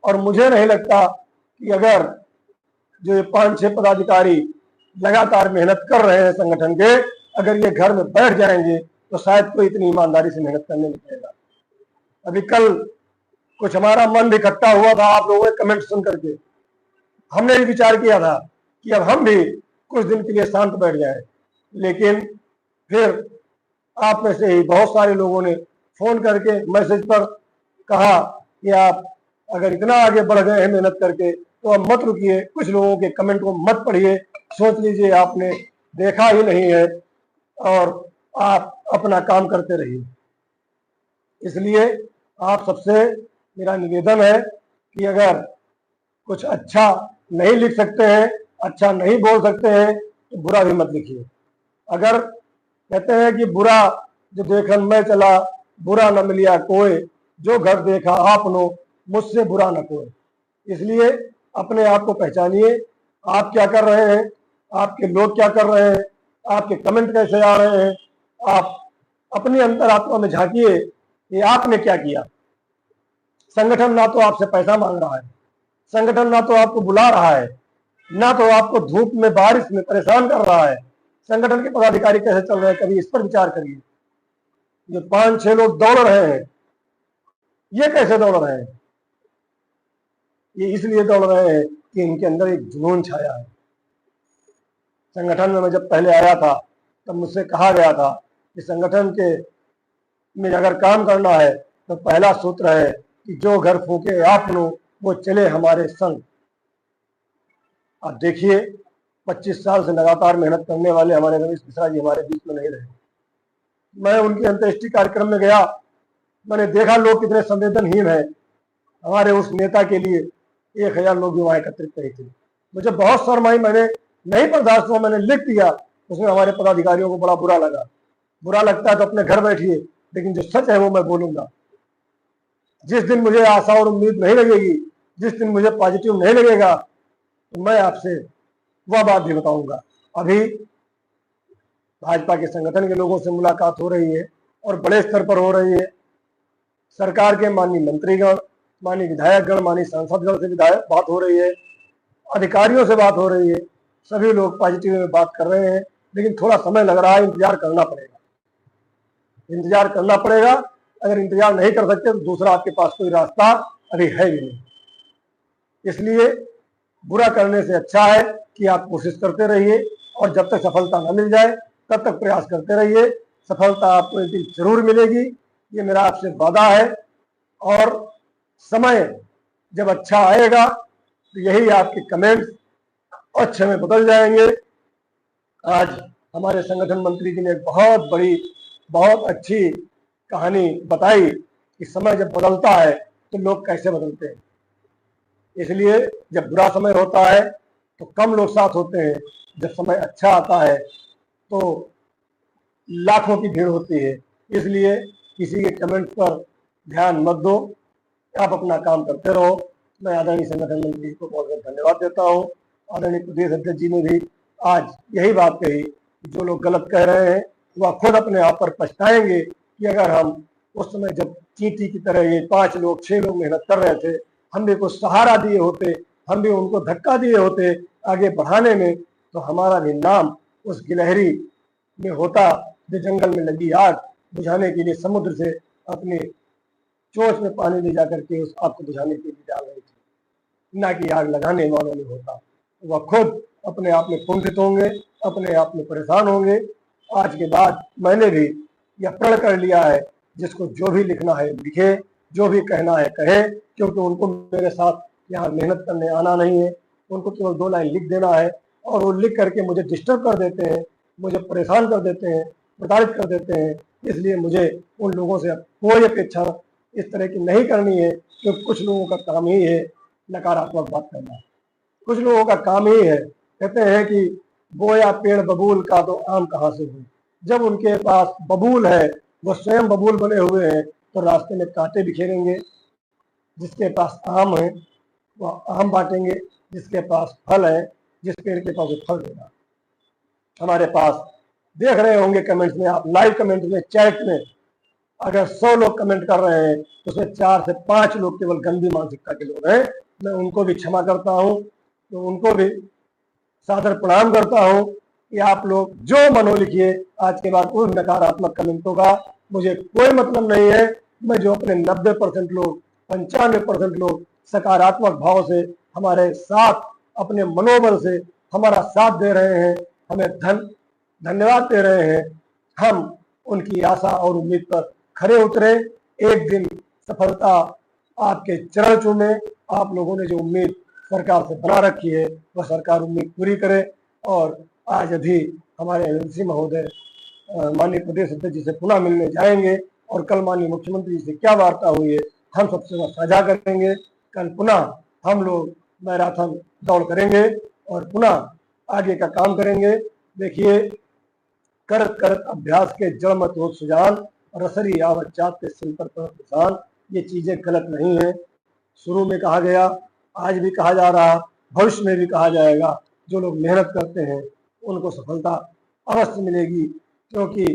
और मुझे नहीं लगता कि अगर जो 5-6 पदाधिकारी लगातार मेहनत कर रहे हैं संगठन के, अगर ये घर में बैठ जाएंगे तो शायद कोई इतनी ईमानदारी से मेहनत करने लगेगा। अभी कल कुछ हमारा मन भी खट्टा हुआ था आप लोगों के कमेंट सुन करके। हमने भी विचार किया था कि अब हम भी कुछ दिन के लिए शांत बैठ जाएं, लेकिन फिर आप में से ही बहुत सारे लोगों ने फोन करके मैसेज पर कहा कि आप अगर इतना आगे बढ़ गए हैं मेहनत करके तो अब मत रुकिए, कुछ लोगों के कमेंट को मत पढ़िए, सोच लीजिए आपने देखा ही नहीं है और आप अपना काम करते रहिए। इसलिए आप सबसे मेरा निवेदन है कि अगर कुछ अच्छा नहीं लिख सकते हैं, अच्छा नहीं बोल सकते हैं तो बुरा भी मत लिखिए। अगर कहते हैं कि बुरा जो देखन मैं चला, बुरा न मिलिया कोई, जो घर देखा आपनो, मुझसे बुरा न कोई। इसलिए अपने आप को पहचानिए, आप क्या कर रहे हैं, आपके लोग क्या कर रहे हैं, आपके कमेंट कैसे आ रहे हैं, आप अपनी अंतरात्मा में झांकिए कि आपने क्या किया। संगठन ना तो आपसे पैसा मांग रहा है, संगठन ना तो आपको बुला रहा है, ना तो आपको धूप में बारिश में परेशान कर रहा है। संगठन के पदाधिकारी कैसे चल रहे हैं, कभी इस पर विचार करिए। जो 5-6 लोग दौड़ रहे हैं, ये कैसे दौड़ रहे हैं? ये इसलिए दौड़ रहे हैं कि इनके अंदर एक जुनून छाया है। संगठन में मैं जब पहले आया था तब मुझसे कहा गया था कि संगठन के में अगर काम करना है तो पहला सूत्र है कि जो घर फूके आपनो, वो चले हमारे संग। आप देखिए 25 साल से लगातार मेहनत करने वाले हमारे रमेश मिश्रा जी हमारे बीच में नहीं रहे। मैं उनके अंत्येष्टि कार्यक्रम में गया, मैंने देखा लोग कितने संवेदनहीन हैं। हमारे उस नेता के लिए 1000 लोग भी वहां एकत्रित नहीं थे। मुझे बहुत शर्म आई, मैंने नहीं बर्दाश्त हुआ, मैंने लिख दिया। उसमें हमारे पदाधिकारियों को बड़ा बुरा लगा। बुरा लगता है तो अपने घर बैठिए, लेकिन जो सच है वो मैं बोलूंगा। जिस दिन मुझे आशा और उम्मीद नहीं लगेगी, जिस दिन मुझे पॉजिटिव नहीं लगेगा, तो मैं आपसे वह बात भी बताऊंगा। अभी भाजपा के संगठन के लोगों से मुलाकात हो रही है और बड़े स्तर पर हो रही है। सरकार के माननीय मंत्रीगण, माननीय विधायकगण, माननीय सांसदगण से विधायक बात हो रही है, अधिकारियों से बात हो रही है। सभी लोग पॉजिटिव में बात कर रहे हैं, लेकिन थोड़ा समय लग रहा है, इंतजार करना पड़ेगा, इंतजार करना पड़ेगा। अगर इंतजार नहीं कर सकते तो दूसरा आपके पास कोई रास्ता अभी है भी नहीं। इसलिए बुरा करने से अच्छा है कि आप कोशिश करते रहिए और जब तक सफलता न मिल जाए तब तक प्रयास करते रहिए। सफलता आपको एक दिन जरूर मिलेगी, ये मेरा आपसे वादा है। और समय जब अच्छा आएगा तो यही आपके कमेंट्स अच्छे में बदल जाएंगे। आज हमारे संगठन मंत्री जी ने एक बहुत बड़ी, बहुत अच्छी कहानी बताई कि समय जब बदलता है तो लोग कैसे बदलते हैं। इसलिए जब बुरा समय होता है तो कम लोग साथ होते हैं, जब समय अच्छा आता है तो लाखों की भीड़ होती है। इसलिए किसी के कमेंट पर ध्यान मत दो, आप अपना काम करते रहो। मैं आदरणीय संगठन मंत्री जी को बहुत बहुत धन्यवाद देता हूँ। आदरणीय प्रदेश अध्यक्ष जी ने भी आज यही बात कही कि जो लोग गलत कह रहे हैं वह खुद अपने आप पर पछताएंगे कि अगर हम उस समय जब चींटी की तरह ये 5 लोग 6 लोग मेहनत कर रहे थे, हम भी कुछ सहारा दिए होते, हम भी उनको धक्का दिए होते आगे बढ़ाने में, तो हमारा भी नाम उस गिलहरी में होता जो जंगल में लगी आग बुझाने के लिए समुद्र से अपने चोंच में पानी ले जाकर के उस आग को बुझाने के लिए डाल रही थी, ना कि आग लगाने वालों में होता। वह खुद अपने आप में कुंठित होंगे, अपने आप में परेशान होंगे। आज के बाद मैंने भी यह प्रण कर लिया है, जिसको जो भी लिखना है लिखे, जो भी कहना है कहे, क्योंकि उनको मेरे साथ यहाँ मेहनत करने आना नहीं है। उनको केवल 2 लाइन लिख देना है और वो लिख करके मुझे डिस्टर्ब कर देते हैं, मुझे परेशान कर देते हैं, प्रताड़ित कर देते हैं। इसलिए मुझे उन लोगों से अब कोई अपेक्षा इस तरह की नहीं करनी है, क्योंकि कुछ लोगों का काम ही है नकारात्मक बात करना। कुछ लोगों का काम ही है, कहते हैं कि बोया पेड़ बबूल का तो आम कहाँ से हुई। जब उनके पास बबूल है, वो स्वयं बबूल बने हुए हैं, तो रास्ते में कांटे बिखेरेंगे। जिसके पास आम है वह आम बांटेंगे, जिसके पास फल है, जिस पेड़ के पास वो फल देगा। हमारे पास देख रहे होंगे कमेंट्स में, आप लाइव कमेंट्स में, चैट में अगर 100 लोग कमेंट कर रहे हैं तो उसमें 4 से 5 लोग केवल गंदी मानसिकता के लोग हैं। मैं उनको भी क्षमा करता हूँ, तो उनको भी सादर प्रणाम करता हूँ कि आप लोग जो मनो लिखिए, आज के बाद उन नकारात्मक कमेंटों का मुझे कोई मतलब नहीं है। मैं जो अपने 90% लोग, 95% लोग सकारात्मक भाव से हमारे साथ, अपने मनोबल से हमारा साथ दे रहे हैं, हमें धन्यवाद दे रहे हैं, हम उनकी आशा और उम्मीद पर खरे उतरे। एक दिन सफलता आपके चरण चूमे। आप लोगों ने जो उम्मीद सरकार से बना रखी है वह सरकार उम्मीद पूरी करे। और आज अभी हमारे एमएलसी महोदय माननीय प्रदेश अध्यक्ष जी से पुनः मिलने जाएंगे और कल माननीय मुख्यमंत्री जी से क्या वार्ता हुई है हम सबसे वह साझा करेंगे। कल पुनः हम लोग मैराथन दौड़ करेंगे और पुनः आगे का काम करेंगे। देखिए, करत करत अभ्यास के जड़ मत हो सुजान, रसरी आवत चात के सिल पर किसान। ये चीजें गलत नहीं है। शुरू में कहा गया, आज भी कहा जा रहा, भविष्य में भी कहा जाएगा, जो लोग मेहनत करते हैं उनको सफलता अवश्य मिलेगी। क्योंकि